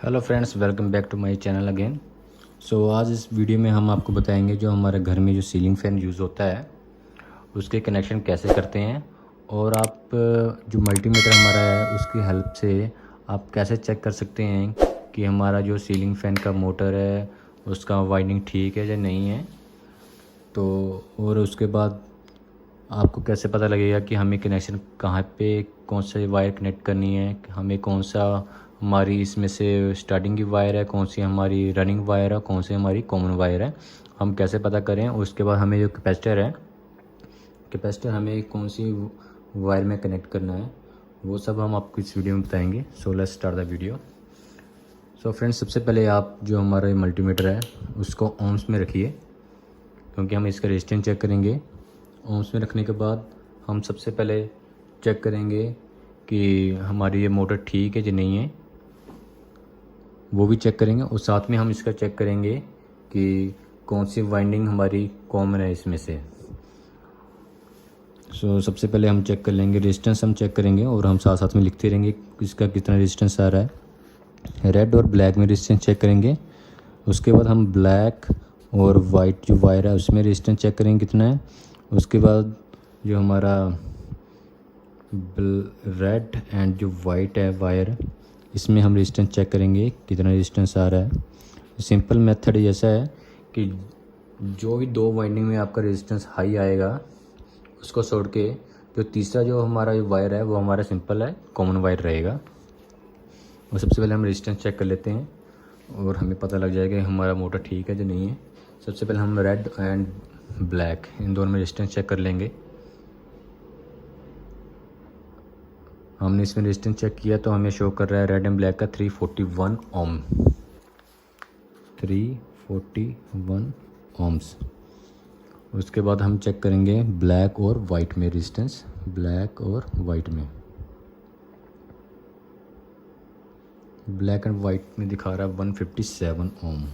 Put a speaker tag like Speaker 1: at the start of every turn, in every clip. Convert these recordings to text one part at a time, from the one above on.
Speaker 1: Hello friends, welcome back to my channel again. So आज इस video में हम आपको बताएंगे जो हमारे घर में जो सीलिंग फ़ैन यूज़ होता है उसके कनेक्शन कैसे करते हैं, और आप जो मल्टीमीटर हमारा है उसकी हेल्प से आप कैसे चेक कर सकते हैं कि हमारा जो सीलिंग फ़ैन का मोटर है उसका वाइंडिंग ठीक है या नहीं है। तो और उसके बाद आपको कैसे पता लगेगा कि हमें कनेक्शन कहाँ पे कौन से वायर कनेक्ट करनी है, हमें कौन सा हमारी इसमें से स्टार्टिंग की वायर है, कौन सी हमारी रनिंग वायर है, कौन सी हमारी कॉमन वायर है, हम कैसे पता करें। उसके बाद हमें जो कैपेसिटर है, कैपेसिटर हमें कौन सी वायर में कनेक्ट करना है, वो सब हम आपको इस वीडियो में बताएंगे। So let's start the video. So friends, सबसे पहले आप जो हमारा मल्टीमीटर है उसको ohms में रखिए, क्योंकि हम इसका रेजिस्टेंस चेक करेंगे। ohms में रखने के बाद हम सबसे पहले चेक करेंगे कि हमारी ये मोटर ठीक है या नहीं है, वो भी चेक करेंगे। और साथ में हम इसका चेक करेंगे कि कौन सी वाइंडिंग हमारी कॉमन है इसमें से। सबसे पहले हम चेक कर लेंगे, रेजिस्टेंस हम चेक करेंगे और हम साथ साथ में लिखते रहेंगे इसका कितना रेजिस्टेंस आ रहा है। रेड और ब्लैक में रेजिस्टेंस चेक करेंगे। उसके बाद हम ब्लैक और वाइट जो वायर है उसमें रेजिस्टेंस चेक करेंगे कितना है। उसके बाद जो हमारा रेड एंड जो वाइट है वायर, इसमें हम रेजिस्टेंस चेक करेंगे कितना रेजिस्टेंस आ रहा है। सिंपल मेथड ऐसा है कि जो भी दो वाइंडिंग में आपका रेजिस्टेंस हाई आएगा उसको छोड़ के जो तीसरा जो हमारा वायर है वो हमारा सिंपल है कॉमन वायर रहेगा। और सबसे पहले हम रेजिस्टेंस चेक कर लेते हैं और हमें पता लग जाएगा कि हमारा मोटर ठीक है या नहीं है। सबसे पहले हम रेड एंड ब्लैक इन दोनों में रेजिस्टेंस चेक कर लेंगे। हमने इसमें रेजिस्टेंस चेक किया तो हमें शो कर रहा है रेड एंड ब्लैक का 341 ओम, 341 ओम्स। उसके बाद हम चेक करेंगे ब्लैक और वाइट में रेजिस्टेंस, ब्लैक और वाइट में। ब्लैक एंड वाइट में दिखा रहा है 157 ओम,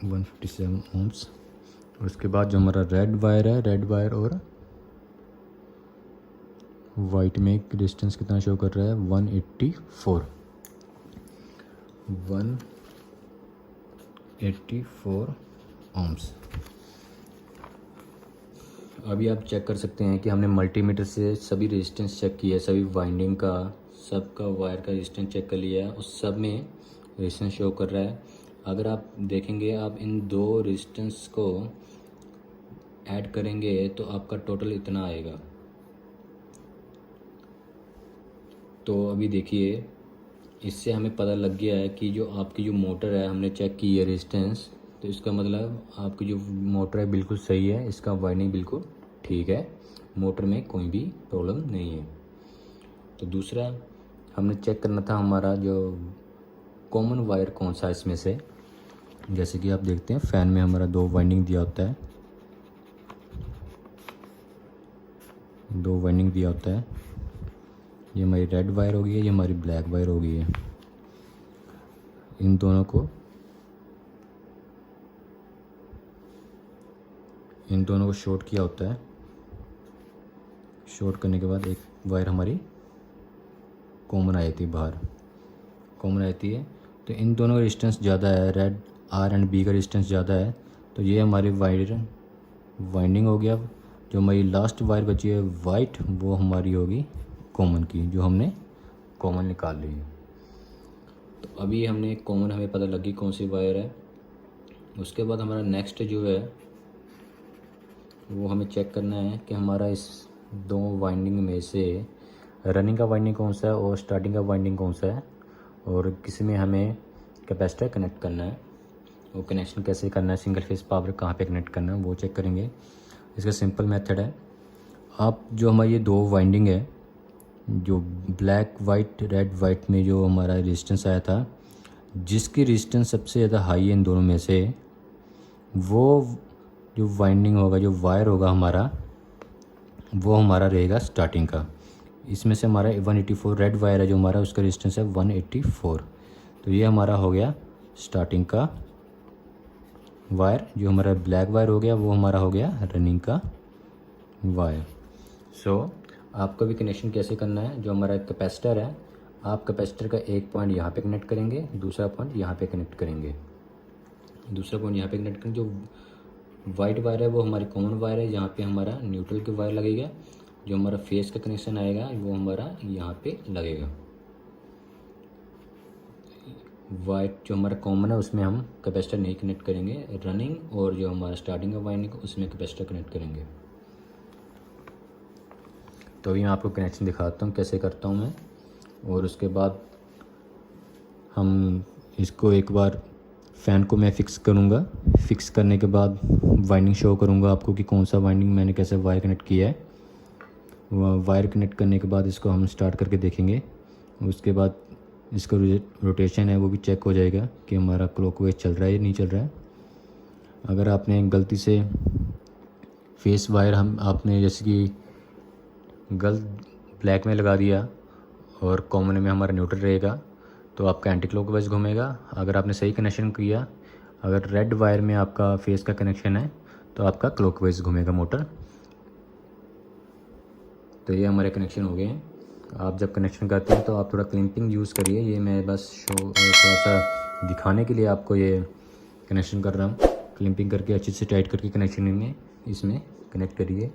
Speaker 1: 157 ओम्स। उसके बाद जो हमारा रेड वायर है, रेड वायर और वाइट में रेजिस्टेंस कितना शो कर रहा है 184 ओम्स। अभी आप चेक कर सकते हैं कि हमने मल्टीमीटर से सभी रेजिस्टेंस चेक किया है, सभी वाइंडिंग का, सबका वायर का रेजिस्टेंस चेक कर लिया है, उस सब में रेजिस्टेंस शो कर रहा है। अगर आप देखेंगे, आप इन दो रेजिस्टेंस को ऐड करेंगे तो आपका टोटल इतना आएगा। तो अभी देखिए, इससे हमें पता लग गया है कि जो आपकी जो मोटर है, हमने चेक की है रेजिस्टेंस, तो इसका मतलब आपकी जो मोटर है बिल्कुल सही है, इसका वाइंडिंग बिल्कुल ठीक है, मोटर में कोई भी प्रॉब्लम नहीं है। तो दूसरा हमने चेक करना था हमारा जो कॉमन वायर कौन सा है इसमें से। जैसे कि आप देखते हैं फ़ैन में हमारा दो वाइंडिंग दिया होता है, दो वाइंडिंग दिया होता है। ये हमारी रेड वायर हो गई है, ये हमारी ब्लैक वायर हो गई है। इन दोनों को शॉर्ट किया होता है। शॉर्ट करने के बाद एक वायर हमारी कॉमन आई थी, बाहर कॉमन आती है। तो इन दोनों का डिस्टेंस ज़्यादा है, रेड आर एंड बी का डिस्टेंस ज़्यादा है, तो ये हमारी वाइंडिंग हो गया। जो हमारी लास्ट वायर बची है वाइट, वो हमारी होगी कॉमन की, जो हमने कॉमन निकाल ली है। तो अभी हमने कॉमन हमें पता लगी कौन सी वायर है। उसके बाद हमारा नेक्स्ट जो है वो हमें चेक करना है कि हमारा इस दो वाइंडिंग में से रनिंग का वाइंडिंग कौन सा है और स्टार्टिंग का वाइंडिंग कौन सा है, और किस में हमें कैपेसिटर कनेक्ट करना है, वो कनेक्शन कैसे करना है, सिंगल फेस पावर कहाँ पे कनेक्ट करना है, वो चेक करेंगे। इसका सिंपल मेथड है, आप जो हमारी ये दो वाइंडिंग है, जो ब्लैक वाइट रेड वाइट में जो हमारा रेजिस्टेंस आया था, जिसकी रेजिस्टेंस सबसे ज़्यादा हाई है इन दोनों में से, वो जो वाइंडिंग होगा, जो वायर होगा हमारा, वो हमारा रहेगा स्टार्टिंग का। इसमें से हमारा 184 रेड वायर है जो हमारा, उसका रेजिस्टेंस है 184। तो ये हमारा हो गया स्टार्टिंग का वायर। जो हमारा ब्लैक वायर हो गया वो हमारा हो गया रनिंग का वायर। आपका भी कनेक्शन कैसे करना है, जो हमारा कैपेसिटर है आप कैपेसिटर का एक पॉइंट यहाँ पे कनेक्ट करेंगे, दूसरा पॉइंट यहाँ पे कनेक्ट करेंगे, दूसरा पॉइंट यहाँ पे कनेक्ट करेंगे। जो वाइट वायर है वो हमारी कॉमन वायर है, यहाँ पे हमारा न्यूट्रल की वायर लगेगा। जो हमारा फेस का कनेक्शन आएगा वो हमारा यहाँ पे लगेगा। वाइट जो हमारा कॉमन है उसमें हम कैपेसिटर नहीं कनेक्ट करेंगे, रनिंग और जो हमारा स्टार्टिंग का वाइंडिंग उसमें कैपेसिटर कनेक्ट करेंगे। तो अभी मैं आपको कनेक्शन दिखाता हूँ कैसे करता हूँ मैं। और उसके बाद हम इसको एक बार फ़ैन को मैं फ़िक्स करूँगा। फ़िक्स करने के बाद वाइंडिंग शो करूँगा आपको कि कौन सा वाइंडिंग मैंने कैसे वायर कनेक्ट किया है। वायर कनेक्ट करने के बाद इसको हम स्टार्ट करके देखेंगे। उसके बाद इसका रोटेशन है वो भी चेक हो जाएगा कि हमारा क्लॉकवाइज चल रहा है या नहीं चल रहा है। अगर आपने गलती से फेस वायर आपने जैसे कि गलत ब्लैक में लगा दिया और कॉमन में हमारा न्यूट्रल रहेगा तो आपका एंटी क्लॉकवाइज घूमेगा। अगर आपने सही कनेक्शन किया, अगर रेड वायर में आपका फेस का कनेक्शन है तो आपका क्लॉकवाइज घूमेगा मोटर। तो ये हमारे कनेक्शन हो गए हैं। आप जब कनेक्शन करते हैं तो आप थोड़ा क्लिपिंग यूज़ करिए। ये मैं बस थोड़ा सा दिखाने के लिए आपको ये कनेक्शन कर रहा हूँ। क्लिपिंग करके अच्छे से टाइट करके कनेक्शन में इसमें कनेक्ट करिए।